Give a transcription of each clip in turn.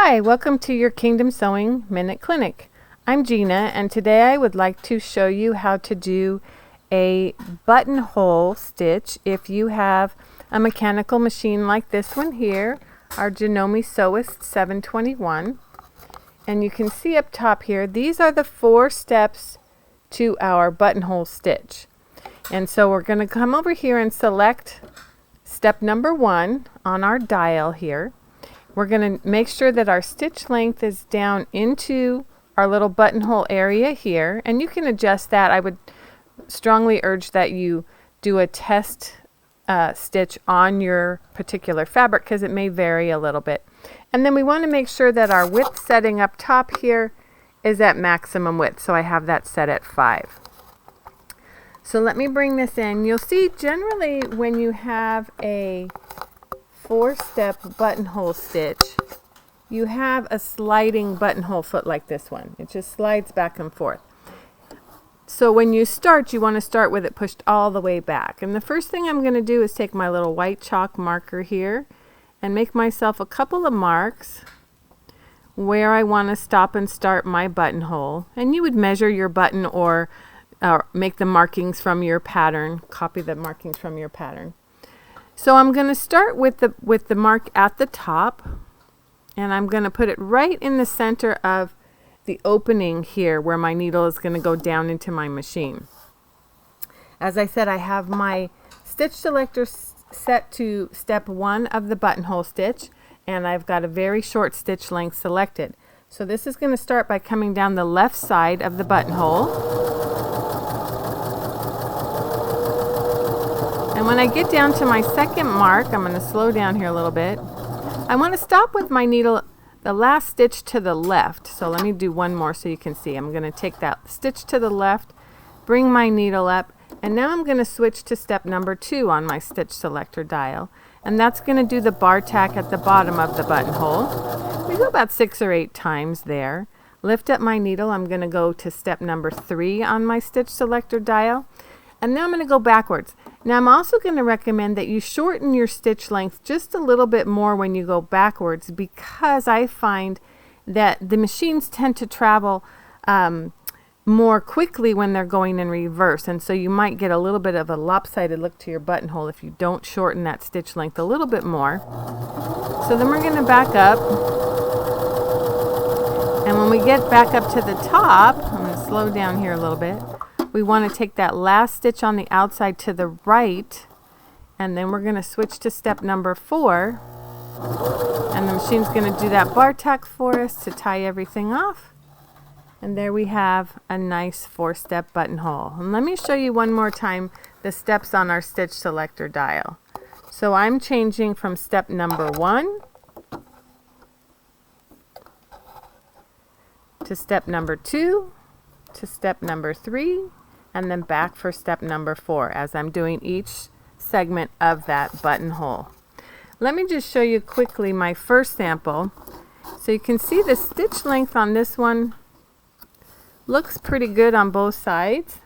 Hi, welcome to your Kingdom Sewing Minute Clinic. I'm Gina, and today I would like to show you how to do a buttonhole stitch if you have a mechanical machine like this one here, our Janome Sewist 721. And you can see up top here, these are the 4 steps to our buttonhole stitch. And so we're going to come over here and select step number 1 on our dial here. We're going to make sure that our stitch length is down into our little buttonhole area here, and you can adjust that. I would strongly urge that you do a test stitch on your particular fabric because it may vary a little bit. And then we want to make sure that our width setting up top here is at maximum width, so I have that set at 5. So let me bring this in. You'll see generally when you have a 4-step buttonhole stitch, you have a sliding buttonhole foot like this one. It just slides back and forth. So when you start, you want to start with it pushed all the way back. And the first thing I'm going to do is take my little white chalk marker here and make myself a couple of marks where I want to stop and start my buttonhole. And you would measure your button or make the markings from your pattern, copy the markings from your pattern. So I'm going to start with the mark at the top, and I'm going to put it right in the center of the opening here where my needle is going to go down into my machine. As I said, I have my stitch selector set to step 1 of the buttonhole stitch, and I've got a very short stitch length selected. So this is going to start by coming down the left side of the buttonhole. And when I get down to my second mark, I'm going to slow down here a little bit. I want to stop with my needle the last stitch to the left. So let me do one more so you can see. I'm going to take that stitch to the left, bring my needle up, and now I'm going to switch to step number 2 on my stitch selector dial. And that's going to do the bar tack at the bottom of the buttonhole. We go about 6 or 8 times there. Lift up my needle. I'm going to go to step number 3 on my stitch selector dial. And now I'm going to go backwards. Now I'm also going to recommend that you shorten your stitch length just a little bit more when you go backwards, because I find that the machines tend to travel more quickly when they're going in reverse, and so you might get a little bit of a lopsided look to your buttonhole if you don't shorten that stitch length a little bit more. So then we're going to back up, and when we get back up to the top, I'm going to slow down here a little bit. We want to take that last stitch on the outside to the right, and then we're going to switch to step number 4, and the machine's going to do that bar tack for us to tie everything off. And there we have a nice 4-step buttonhole. And let me show you one more time the steps on our stitch selector dial. So I'm changing from step number 1 to step number 2 to step number 3, and then back for step number 4 as I'm doing each segment of that buttonhole. Let me just show you quickly my first sample. So you can see the stitch length on this one looks pretty good on both sides.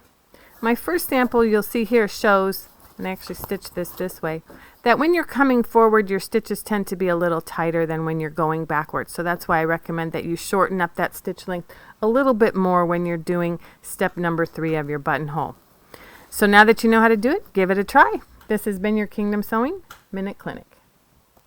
My first sample you'll see here shows, and I actually stitched this way, that when you're coming forward your stitches tend to be a little tighter than when you're going backwards. So that's why I recommend that you shorten up that stitch length a little bit more when you're doing step number 3 of your buttonhole. So now that you know how to do it, give it a try. This has been your Kingdom Sewing Minute Clinic.